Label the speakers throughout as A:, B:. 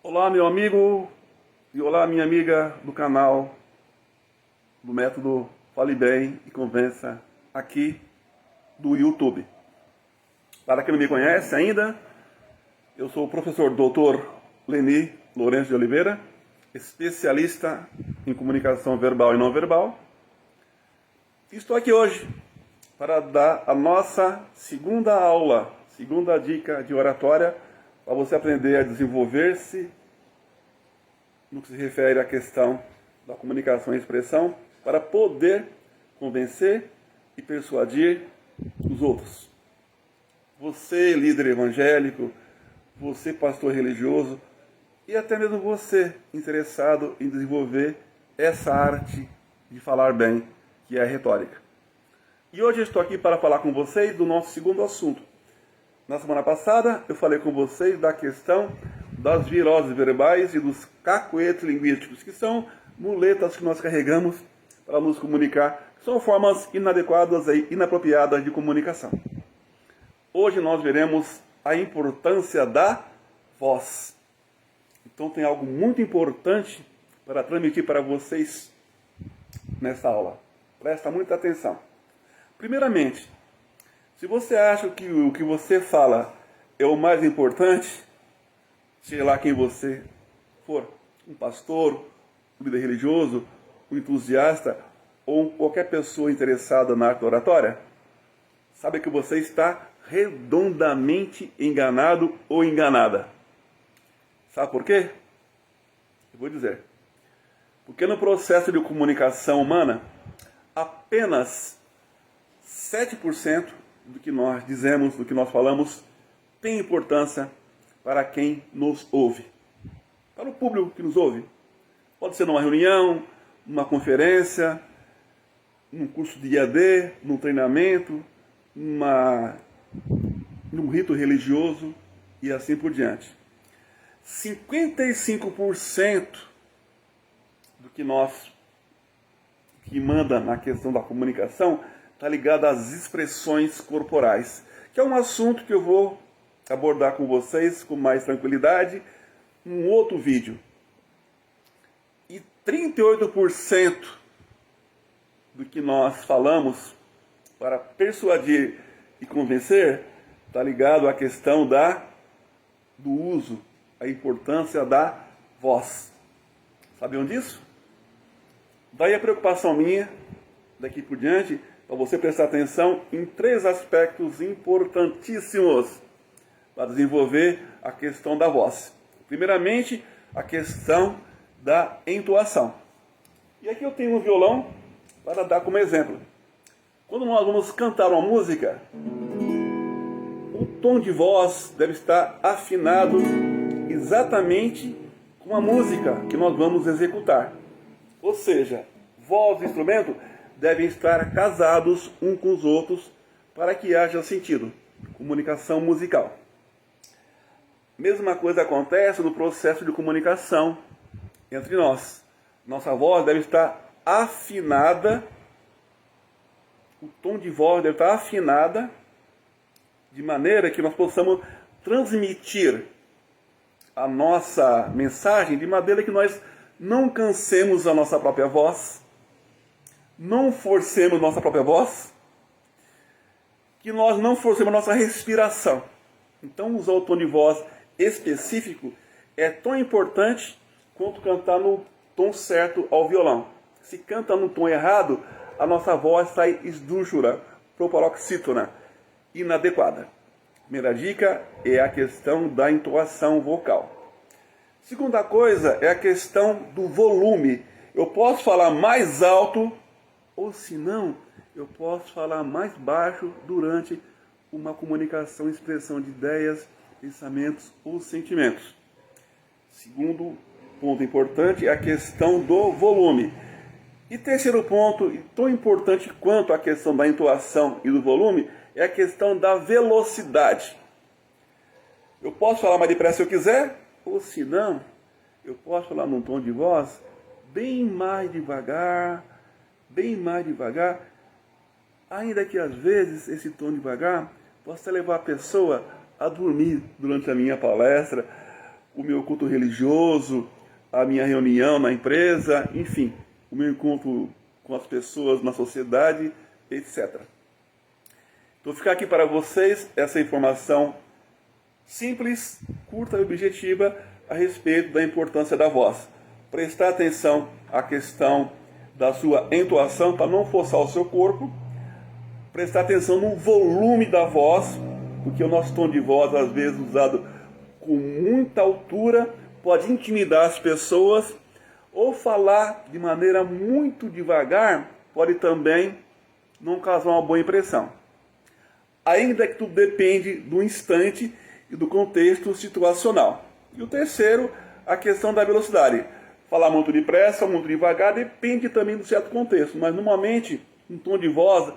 A: Olá, meu amigo e olá, minha amiga do canal do método Fale Bem e Convença aqui do YouTube. Para quem não me conhece ainda, eu sou o professor Dr. Leni Lourenço de Oliveira, especialista em comunicação verbal e não verbal. Estou aqui hoje para dar a nossa segunda aula, segunda dica de oratória, para você aprender a desenvolver-se no que se refere à questão da comunicação e expressão, para poder convencer e persuadir os outros. Você, líder evangélico, você, pastor religioso, e até mesmo você, interessado em desenvolver essa arte de falar bem, que é a retórica. E hoje eu estou aqui para falar com vocês do nosso segundo assunto. Na semana passada, eu falei com vocês da questão das viroses verbais e dos cacoetes linguísticos, que são muletas que nós carregamos para nos comunicar, que são formas inadequadas e inapropriadas de comunicação. Hoje nós veremos a importância da voz. Então tem algo muito importante para transmitir para vocês nessa aula. Presta muita atenção. Primeiramente, se você acha que o que você fala é o mais importante, seja lá quem você for, um pastor, um líder religioso, um entusiasta ou qualquer pessoa interessada na arte oratória, sabe que você está redondamente enganado ou enganada. Sabe por quê? Eu vou dizer. Porque no processo de comunicação humana, apenas 7% do que nós dizemos, do que nós falamos, tem importância para quem nos ouve. Para o público que nos ouve. Pode ser numa reunião, numa conferência, num curso de IAD, num treinamento, num rito religioso e assim por diante. 55% do que manda na questão da comunicação está ligado às expressões corporais, que é um assunto que eu vou abordar com vocês com mais tranquilidade em um outro vídeo. E 38% do que nós falamos para persuadir e convencer está ligado à questão do uso, a importância da voz. Sabiam disso? Daí a preocupação minha, daqui por diante, para você prestar atenção em 3 aspectos importantíssimos para desenvolver a questão da voz. Primeiramente, a questão da entoação. E aqui eu tenho um violão para dar como exemplo. Quando nós vamos cantar uma música, o tom de voz deve estar afinado exatamente com a música que nós vamos executar. Ou seja, voz e instrumento devem estar casados uns com os outros para que haja sentido. Comunicação musical. Mesma coisa acontece no processo de comunicação entre nós. Nossa voz deve estar afinada, o tom de voz deve estar afinada, de maneira que nós possamos transmitir a nossa mensagem de maneira que nós não cansemos a nossa própria voz, não forcemos nossa própria voz, que nós não forcemos nossa respiração. Então, usar o tom de voz específico é tão importante quanto cantar no tom certo ao violão. Se canta no tom errado, a nossa voz sai esdrúxula, proparoxítona, inadequada. Primeira dica é a questão da entoação vocal. Segunda coisa é a questão do volume. Eu posso falar mais alto, ou se não, eu posso falar mais baixo durante uma comunicação, expressão de ideias, pensamentos ou sentimentos. Segundo ponto importante é a questão do volume. E terceiro ponto, e tão importante quanto a questão da entoação e do volume, é a questão da velocidade. Eu posso falar mais depressa se eu quiser, ou se não, eu posso falar num tom de voz bem mais devagar, ainda que às vezes esse tom devagar possa levar a pessoa a dormir durante a minha palestra, o meu culto religioso, a minha reunião na empresa, enfim, o meu encontro com as pessoas na sociedade, etc. Então ficar aqui para vocês essa informação simples, curta e objetiva a respeito da importância da voz. Prestar atenção à questão da sua entoação para não forçar o seu corpo. Prestar atenção no volume da voz, porque o nosso tom de voz, às vezes usado com muita altura, pode intimidar as pessoas, ou falar de maneira muito devagar pode também não causar uma boa impressão. Ainda que tudo depende do instante e do contexto situacional. E o terceiro, a questão da velocidade. Falar muito depressa, muito devagar, depende também do certo contexto, mas normalmente um tom de voz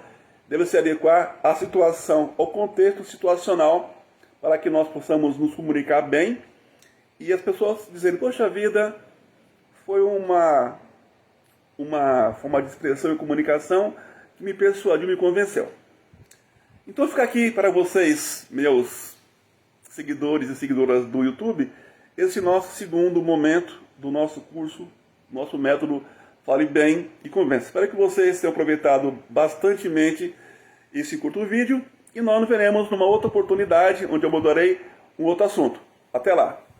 A: deve se adequar à situação, ao contexto situacional, para que nós possamos nos comunicar bem e as pessoas dizerem, poxa vida, foi uma forma de expressão e comunicação que me persuadiu, me convenceu. Então fica aqui para vocês, meus seguidores e seguidoras do YouTube, esse nosso segundo momento do nosso curso, nosso método Fale Bem e Convença. Espero que vocês tenham aproveitado bastantemente esse curto vídeo e nós nos veremos numa outra oportunidade onde eu abordarei um outro assunto. Até lá!